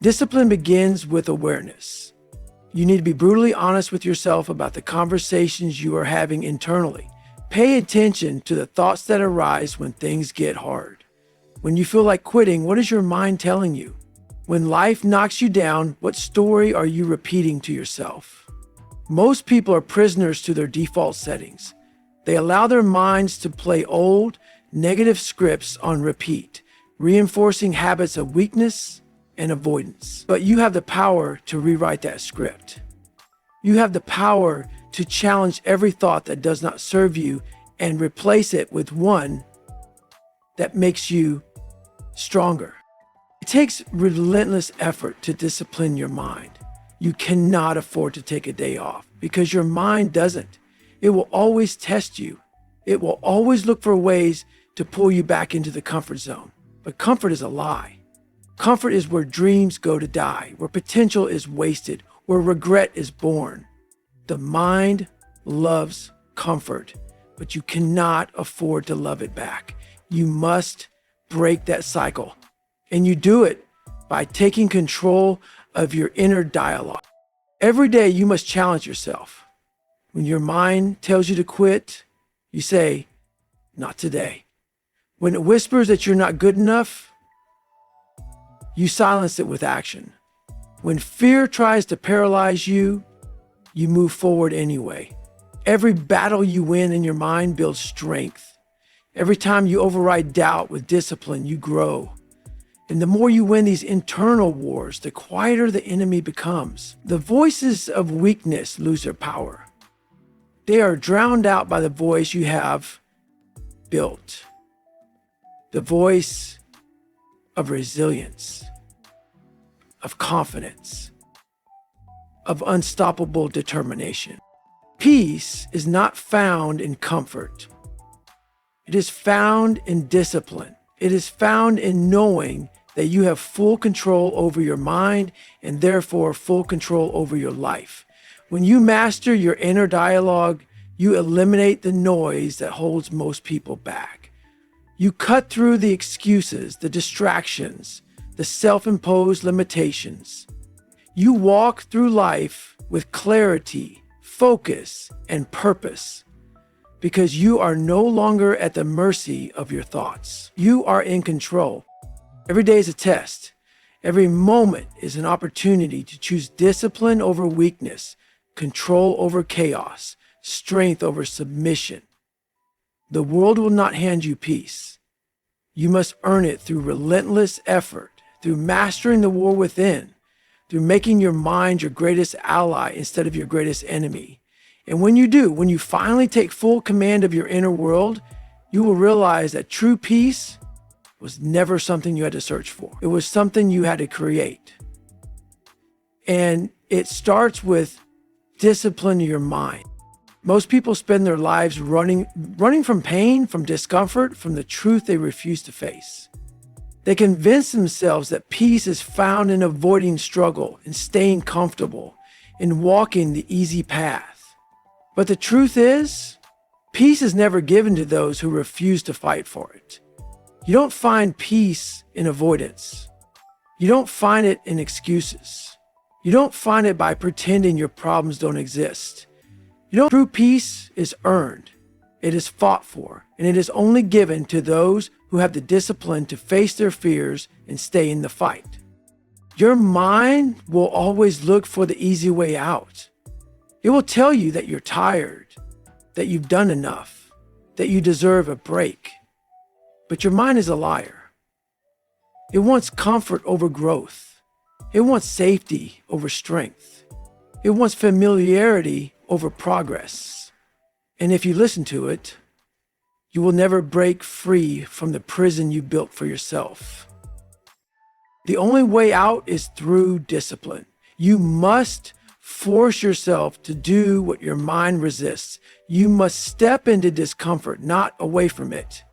Discipline begins with awareness. You need to be brutally honest with yourself about the conversations you are having internally. Pay attention to the thoughts that arise when things get hard. When you feel like quitting, what is your mind telling you? When life knocks you down, what story are you repeating to yourself? Most people are prisoners to their default settings. They allow their minds to play old, negative scripts on repeat, reinforcing habits of weakness and avoidance. But you have the power to rewrite that script. You have the power to challenge every thought that does not serve you and replace it with one that makes you stronger. It takes relentless effort to discipline your mind. You cannot afford to take a day off because your mind doesn't. It will always test you. It will always look for ways to pull you back into the comfort zone. But comfort is a lie. Comfort is where dreams go to die, where potential is wasted, where regret is born. The mind loves comfort, but you cannot afford to love it back. You must break that cycle. And you do it by taking control of your inner dialogue. Every day you must challenge yourself. When your mind tells you to quit, you say, "Not today." When it whispers that you're not good enough, you silence it with action. When fear tries to paralyze you, you move forward anyway. Every battle you win in your mind builds strength. Every time you override doubt with discipline, you grow. And the more you win these internal wars, the quieter the enemy becomes. The voices of weakness lose their power. They are drowned out by the voice you have built. The voice of resilience, of confidence, of unstoppable determination. Peace is not found in comfort. It is found in discipline. It is found in knowing that you have full control over your mind and therefore full control over your life. When you master your inner dialogue, you eliminate the noise that holds most people back. You cut through the excuses, the distractions, the self-imposed limitations. You walk through life with clarity, focus, and purpose because you are no longer at the mercy of your thoughts. You are in control. Every day is a test. Every moment is an opportunity to choose discipline over weakness, control over chaos, strength over submission. The world will not hand you peace. You must earn it through relentless effort, through mastering the war within, through making your mind your greatest ally instead of your greatest enemy. And when you do, when you finally take full command of your inner world, you will realize that true peace was never something you had to search for. It was something you had to create. And it starts with disciplining your mind. Most people spend their lives running from pain, from discomfort, from the truth they refuse to face. They convince themselves that peace is found in avoiding struggle, in staying comfortable, in walking the easy path. But the truth is, peace is never given to those who refuse to fight for it. You don't find peace in avoidance. You don't find it in excuses. You don't find it by pretending your problems don't exist. True peace is earned. It is fought for, and it is only given to those who have the discipline to face their fears and stay in the fight. Your mind will always look for the easy way out. It will tell you that you're tired, that you've done enough, that you deserve a break. But your mind is a liar. It wants comfort over growth. It wants safety over strength. It wants familiarity over progress. And if you listen to it, you will never break free from the prison you built for yourself. The only way out is through discipline. You must force yourself to do what your mind resists. You must step into discomfort, not away from it.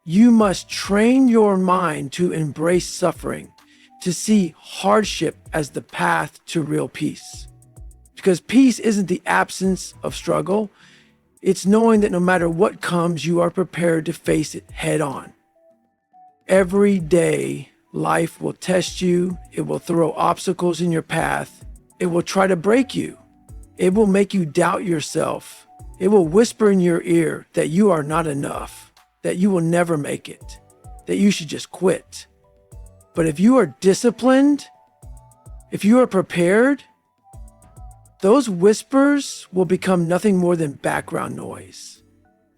You must train your mind to embrace suffering, to see hardship as the path to real peace. Because peace isn't the absence of struggle. It's knowing that no matter what comes, you are prepared to face it head on. Every day Life will test you. It will throw obstacles in your path. It will try to break you. It will make you doubt yourself. It will whisper in your ear that you are not enough, that you will never make it, that you should just quit. But if you are disciplined, if you are prepared, those whispers will become nothing more than background noise.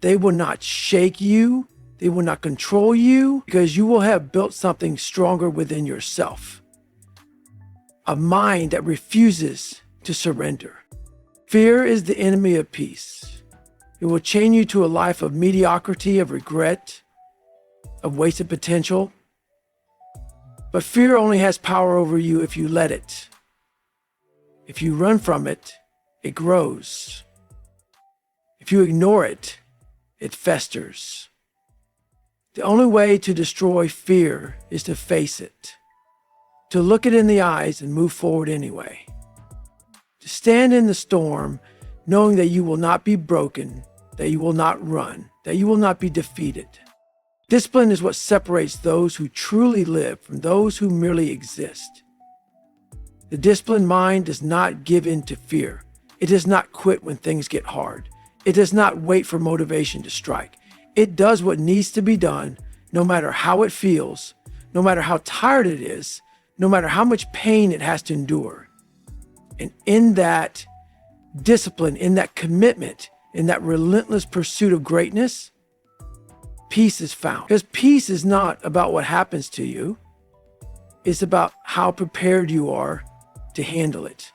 They will not shake you. They will not control you, because you will have built something stronger within yourself. A mind that refuses to surrender. Fear is the enemy of peace. It will chain you to a life of mediocrity, of regret, of wasted potential. But fear only has power over you if you let it. If you run from it, it grows. If you ignore it, it festers. The only way to destroy fear is to face it, to look it in the eyes and move forward anyway. To stand in the storm, knowing that you will not be broken, that you will not run, that you will not be defeated. Discipline is what separates those who truly live from those who merely exist. The disciplined mind does not give in to fear. It does not quit when things get hard. It does not wait for motivation to strike. It does what needs to be done, no matter how it feels, no matter how tired it is, no matter how much pain it has to endure. And in that discipline, in that commitment, in that relentless pursuit of greatness, peace is found. Because peace is not about what happens to you. It's about how prepared you are to handle it.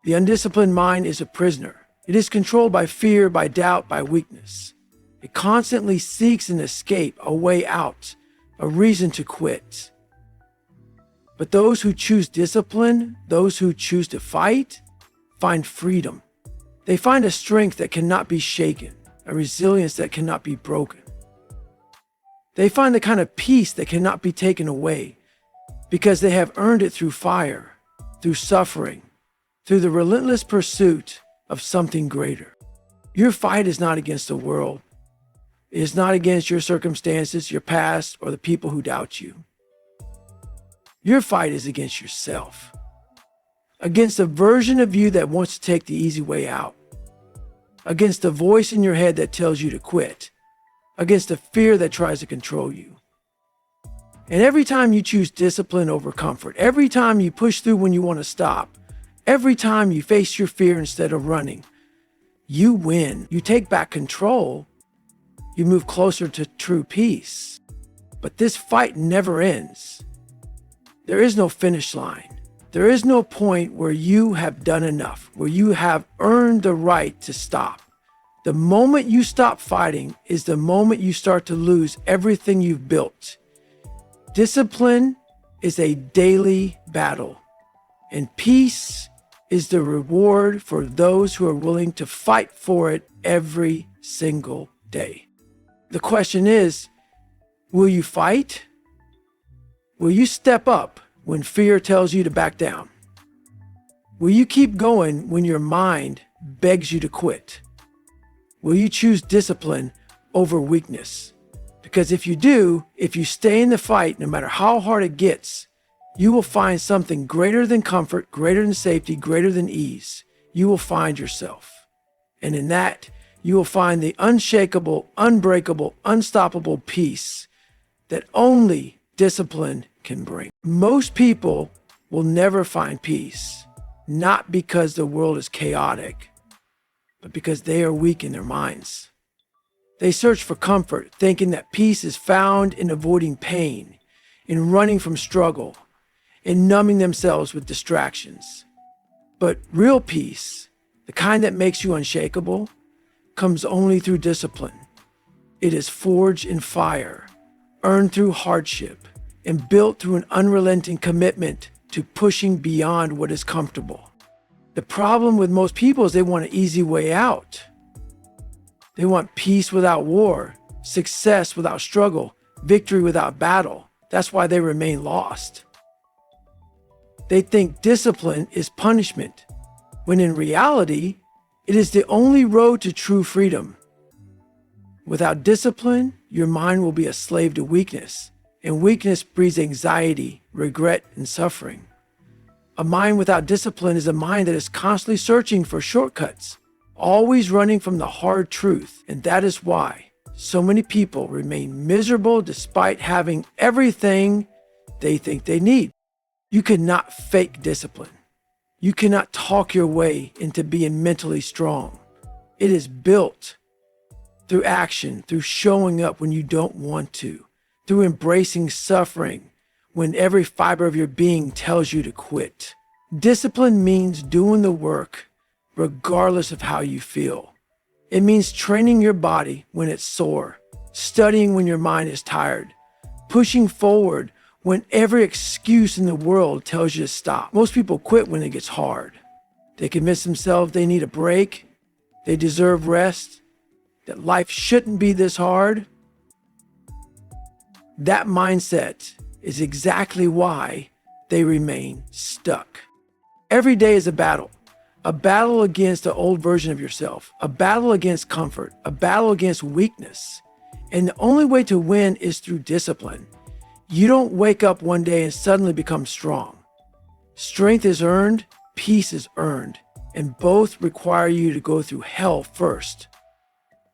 The undisciplined mind is a prisoner. It is controlled by fear, by doubt, by weakness. It constantly seeks an escape, a way out, a reason to quit. But those who choose discipline, those who choose to fight, find freedom. They find a strength that cannot be shaken, a resilience that cannot be broken. They find the kind of peace that cannot be taken away, because they have earned it through fire, through suffering, through the relentless pursuit of something greater. Your fight is not against the world. It is not against your circumstances, your past, or the people who doubt you. Your fight is against yourself, against a version of you that wants to take the easy way out, against the voice in your head that tells you to quit, against the fear that tries to control you. And every time you choose discipline over comfort, every time you push through when you want to stop, every time you face your fear instead of running, you win. You take back control. You move closer to true peace. But this fight never ends. There is no finish line. There is no point where you have done enough, where you have earned the right to stop. The moment you stop fighting is the moment you start to lose everything you've built. Discipline is a daily battle, and peace is the reward for those who are willing to fight for it every single day. The question is, will you fight? Will you step up when fear tells you to back down? Will you keep going when your mind begs you to quit? Will you choose discipline over weakness? Because if you do, if you stay in the fight, no matter how hard it gets, you will find something greater than comfort, greater than safety, greater than ease. You will find yourself. And in that, you will find the unshakable, unbreakable, unstoppable peace that only discipline can bring. Most people will never find peace, not because the world is chaotic, but because they are weak in their minds. They search for comfort, thinking that peace is found in avoiding pain, in running from struggle, in numbing themselves with distractions. But real peace, the kind that makes you unshakable, comes only through discipline. It is forged in fire, earned through hardship, and built through an unrelenting commitment to pushing beyond what is comfortable. The problem with most people is they want an easy way out. They want peace without war, success without struggle, victory without battle. That's why they remain lost. They think discipline is punishment, when in reality, it is the only road to true freedom. Without discipline, your mind will be a slave to weakness, And weakness breeds anxiety, regret, and suffering. A mind without discipline is a mind that is constantly searching for shortcuts, always running from the hard truth. And that is why so many people remain miserable despite having everything they think they need. You cannot fake discipline. You cannot talk your way into being mentally strong. It is built through action, through showing up when you don't want to, through embracing suffering when every fiber of your being tells you to quit. Discipline means doing the work regardless of how you feel. It means training your body when it's sore, studying when your mind is tired, pushing forward when every excuse in the world tells you to stop. Most people quit when it gets hard. They convince themselves they need a break, they deserve rest, that life shouldn't be this hard. That mindset is exactly why they remain stuck. Every day is a battle against the old version of yourself, a battle against comfort, a battle against weakness. And the only way to win is through discipline. You don't wake up one day and suddenly become strong. Strength is earned, peace is earned, and both require you to go through hell first.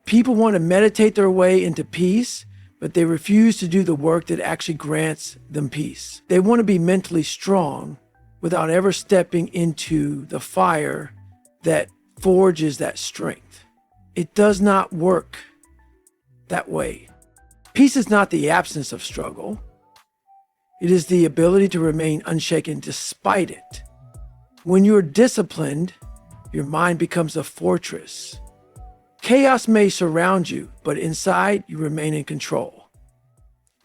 People want to meditate their way into peace, but they refuse to do the work that actually grants them peace. They want to be mentally strong without ever stepping into the fire that forges that strength. It does not work that way. Peace is not the absence of struggle. It is the ability to remain unshaken despite it. When you're disciplined, your mind becomes a fortress. Chaos may surround you, but inside you remain in control.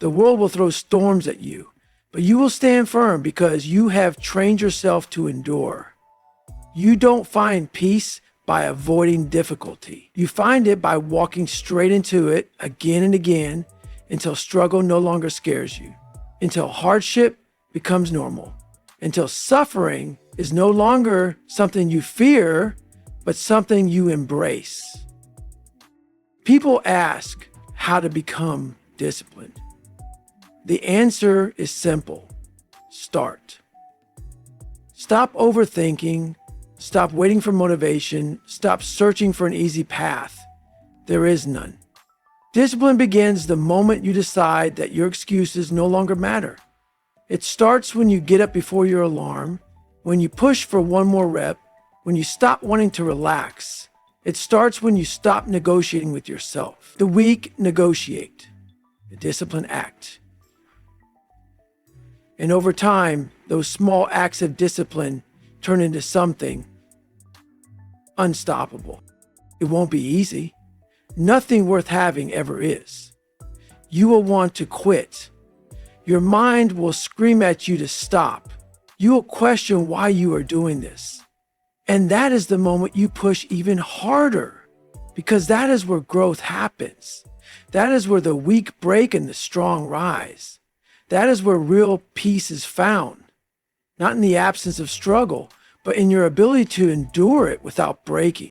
The world will throw storms at you, but you will stand firm because you have trained yourself to endure. You don't find peace by avoiding difficulty. You find it by walking straight into it again and again until struggle no longer scares you, until hardship becomes normal, until suffering is no longer something you fear, but something you embrace. People ask how to become disciplined. The answer is simple. Start. Stop overthinking. Stop waiting for motivation. Stop searching for an easy path. There is none. Discipline begins the moment you decide that your excuses no longer matter. It starts when you get up before your alarm, when you push for one more rep, when you stop wanting to relax. It starts when you stop negotiating with yourself. The weak negotiate. The discipline act. And over time, those small acts of discipline turn into something unstoppable. It won't be easy. Nothing worth having ever is. You will want to quit. Your mind will scream at you to stop. You will question why you are doing this. And that is the moment you push even harder, because that is where growth happens. That is where the weak break and the strong rise. That is where real peace is found, not in the absence of struggle, but in your ability to endure it without breaking.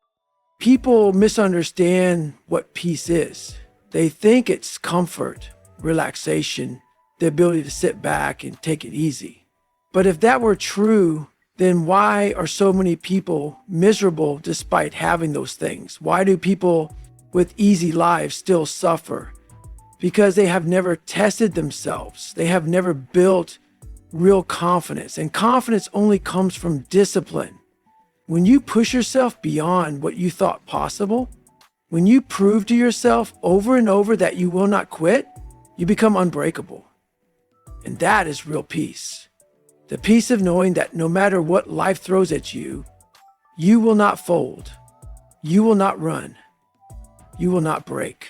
People misunderstand what peace is. They think it's comfort, relaxation, the ability to sit back and take it easy. But if that were true, then why are so many people miserable despite having those things? Why do people with easy lives still suffer? Because they have never tested themselves. They have never built real confidence. And confidence only comes from discipline. When you push yourself beyond what you thought possible, when you prove to yourself over and over that you will not quit, you become unbreakable. And that is real peace. The peace of knowing that no matter what life throws at you, you will not fold. You will not run. You will not break.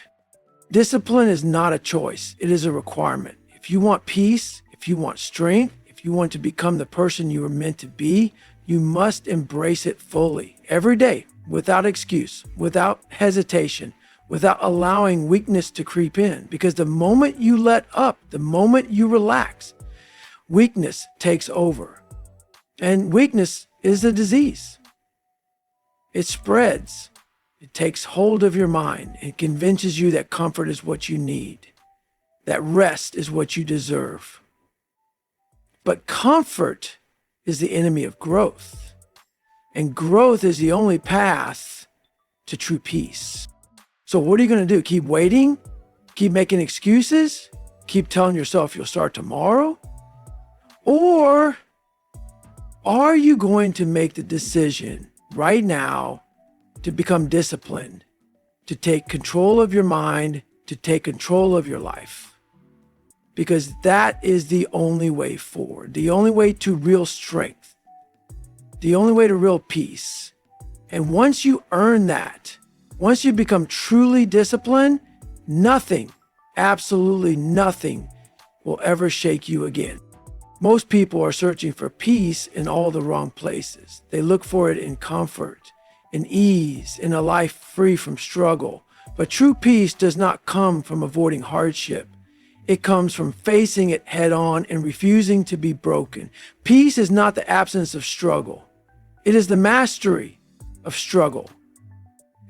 Discipline is not a choice. It is a requirement. If you want peace, if you want strength, if you want to become the person you were meant to be, you must embrace it fully, every day, without excuse, without hesitation, without allowing weakness to creep in. Because the moment you let up, the moment you relax, weakness takes over. And weakness is a disease. It spreads. It takes hold of your mind and convinces you that comfort is what you need. that rest is what you deserve. But comfort is the enemy of growth. And growth is the only path to true peace. So what are you going to do? Keep waiting? Keep making excuses? Keep telling yourself you'll start tomorrow? Or are you going to make the decision right now to become disciplined, to take control of your mind, to take control of your life? Because that is the only way forward, the only way to real strength, the only way to real peace. And once you earn that, once you become truly disciplined, nothing, absolutely nothing will ever shake you again. Most people are searching for peace in all the wrong places. They look for it in comfort, in ease, in a life free from struggle. But true peace does not come from avoiding hardship. It comes from facing it head on and refusing to be broken. Peace is not the absence of struggle. It is the mastery of struggle.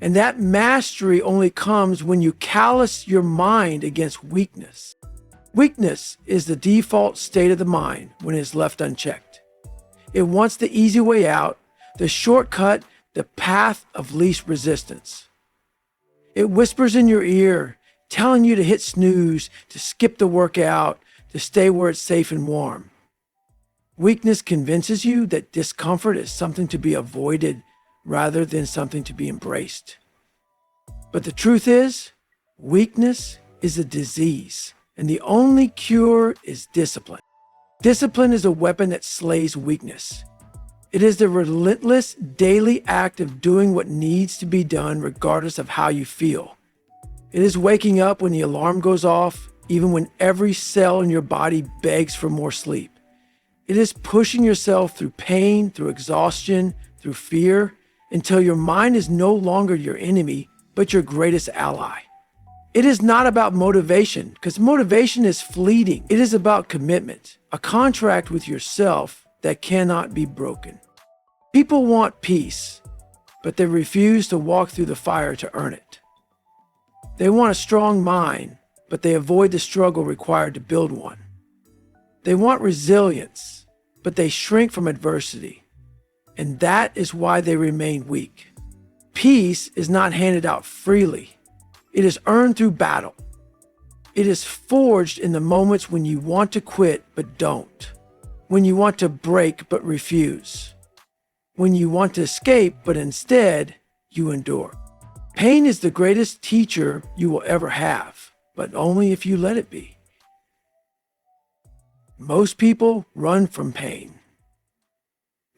And that mastery only comes when you callous your mind against weakness. Weakness is the default state of the mind when it is left unchecked. It wants the easy way out, the shortcut, the path of least resistance. It whispers in your ear, telling you to hit snooze, to skip the workout, to stay where it's safe and warm. Weakness convinces you that discomfort is something to be avoided rather than something to be embraced. But the truth is, weakness is a disease, and the only cure is discipline. Discipline is a weapon that slays weakness. It is the relentless daily act of doing what needs to be done regardless of how you feel. It is waking up when the alarm goes off, even when every cell in your body begs for more sleep. It is pushing yourself through pain, through exhaustion, through fear, until your mind is no longer your enemy, but your greatest ally. It is not about motivation, because motivation is fleeting. It is about commitment, a contract with yourself that cannot be broken. People want peace, but they refuse to walk through the fire to earn it. They want a strong mind, but they avoid the struggle required to build one. They want resilience, but they shrink from adversity. And that is why they remain weak. Peace is not handed out freely. It is earned through battle. It is forged in the moments when you want to quit but don't. When you want to break but refuse. When you want to escape but instead you endure. Pain is the greatest teacher you will ever have, but only if you let it be. Most people run from pain.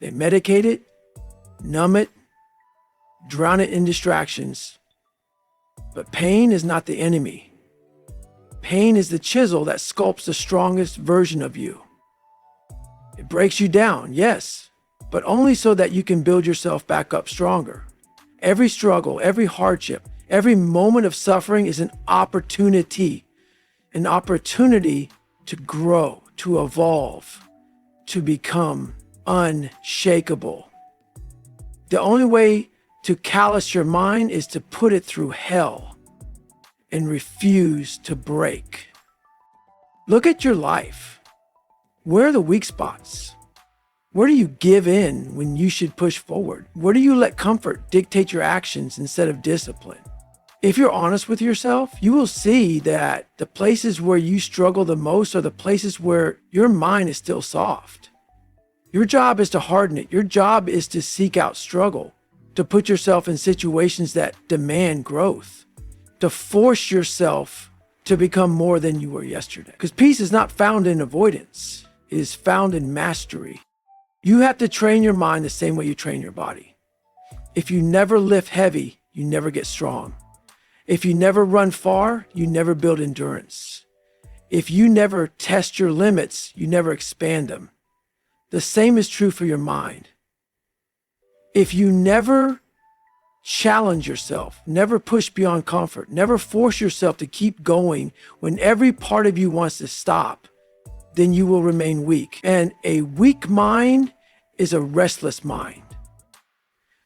They medicate it, numb it, drown it in distractions. But pain is not the enemy. Pain is the chisel that sculpts the strongest version of you. It breaks you down, yes, but only so that you can build yourself back up stronger. Every struggle, every hardship, every moment of suffering is an opportunity to grow, to evolve, to become unshakable. The only way to callous your mind is to put it through hell and refuse to break. Look at your life. Where are the weak spots? Where do you give in when you should push forward? Where do you let comfort dictate your actions instead of discipline? If you're honest with yourself, you will see that the places where you struggle the most are the places where your mind is still soft. Your job is to harden it. Your job is to seek out struggle, to put yourself in situations that demand growth, to force yourself to become more than you were yesterday. Because peace is not found in avoidance. It is found in mastery. You have to train your mind the same way you train your body. If you never lift heavy, you never get strong. If you never run far, you never build endurance. If you never test your limits, you never expand them. The same is true for your mind. If you never challenge yourself, never push beyond comfort, never force yourself to keep going when every part of you wants to stop, then you will remain weak. And a weak mind is a restless mind.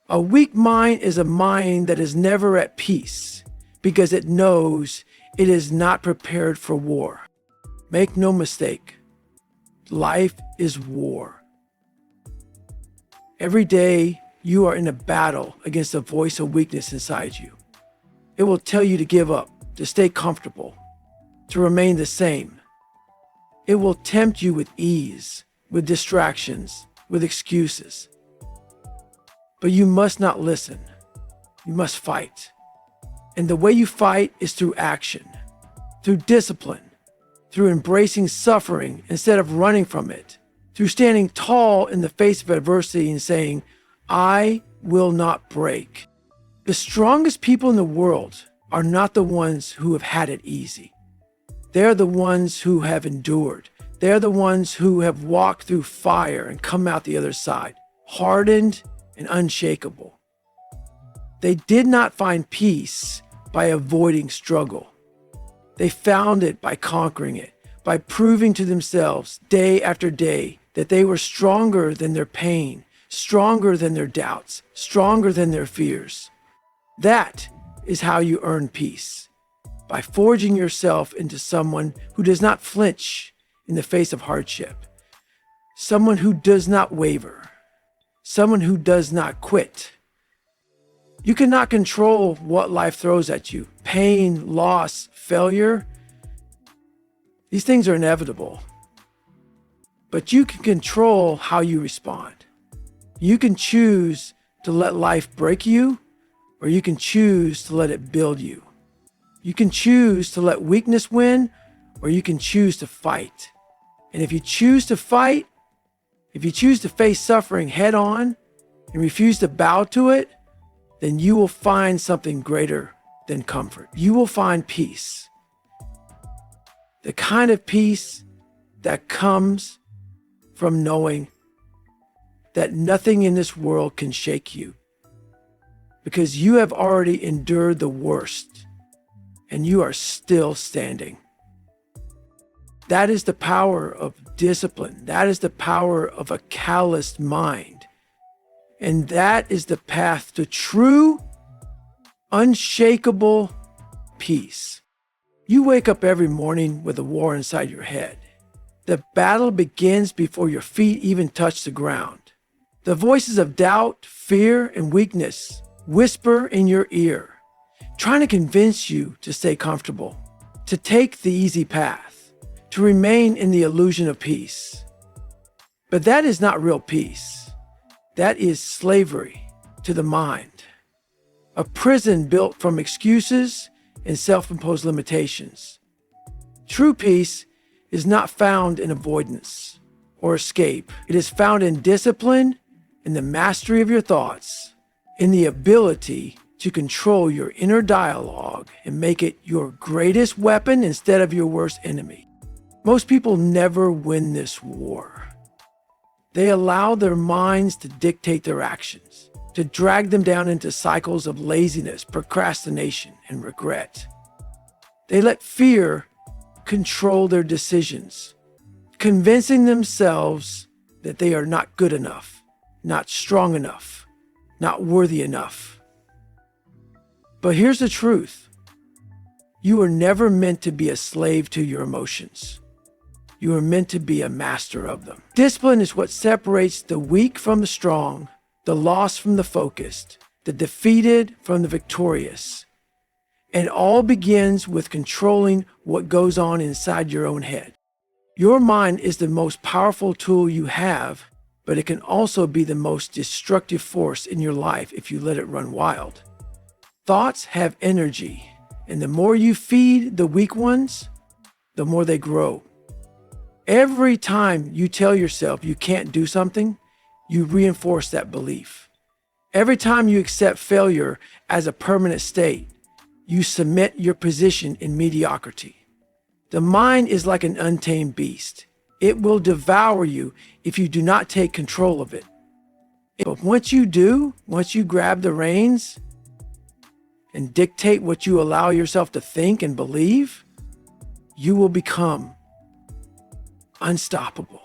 A weak mind is a mind that is never at peace because it knows it is not prepared for war. Make no mistake, life is war. Every day, you are in a battle against the voice of weakness inside you. It will tell you to give up, to stay comfortable, to remain the same. It will tempt you with ease, with distractions, with excuses. But you must not listen. You must fight. And the way you fight is through action, through discipline, through embracing suffering instead of running from it, through standing tall in the face of adversity and saying, I will not break. The strongest people in the world are not the ones who have had it easy. They're the ones who have endured. They're the ones who have walked through fire and come out the other side, hardened and unshakable. They did not find peace by avoiding struggle. They found it by conquering it, by proving to themselves day after day that they were stronger than their pain, stronger than their doubts, stronger than their fears. That is how you earn peace, by forging yourself into someone who does not flinch in the face of hardship, someone who does not waver, someone who does not quit. You cannot control what life throws at you. Pain, loss, failure. These things are inevitable. But you can control how you respond. You can choose to let life break you, or you can choose to let it build you. You can choose to let weakness win, or you can choose to fight. And if you choose to fight, if you choose to face suffering head on and refuse to bow to it, then you will find something greater than comfort. You will find peace. The kind of peace that comes from knowing that nothing in this world can shake you, because you have already endured the worst and you are still standing. That is the power of discipline. That is the power of a calloused mind. And that is the path to true, unshakable peace. You wake up every morning with a war inside your head. The battle begins before your feet even touch the ground. The voices of doubt, fear, and weakness whisper in your ear, trying to convince you to stay comfortable, to take the easy path, to remain in the illusion of peace. But that is not real peace. That is slavery to the mind, a prison built from excuses and self-imposed limitations. True peace is not found in avoidance or escape. It is found in discipline, in the mastery of your thoughts, in the ability to control your inner dialogue and make it your greatest weapon instead of your worst enemy. Most people never win this war. They allow their minds to dictate their actions, to drag them down into cycles of laziness, procrastination, and regret. They let fear control their decisions, convincing themselves that they are not good enough, not strong enough, not worthy enough. But here's the truth. You were never meant to be a slave to your emotions. You are meant to be a master of them. Discipline is what separates the weak from the strong, the lost from the focused, the defeated from the victorious. And all begins with controlling what goes on inside your own head. Your mind is the most powerful tool you have, but it can also be the most destructive force in your life if you let it run wild. Thoughts have energy, and the more you feed the weak ones, the more they grow. Every time you tell yourself you can't do something, you reinforce that belief. Every time you accept failure as a permanent state, you cement your position in mediocrity. The mind is like an untamed beast. It will devour you if you do not take control of it. But once you do, once you grab the reins and dictate what you allow yourself to think and believe, you will become unstoppable.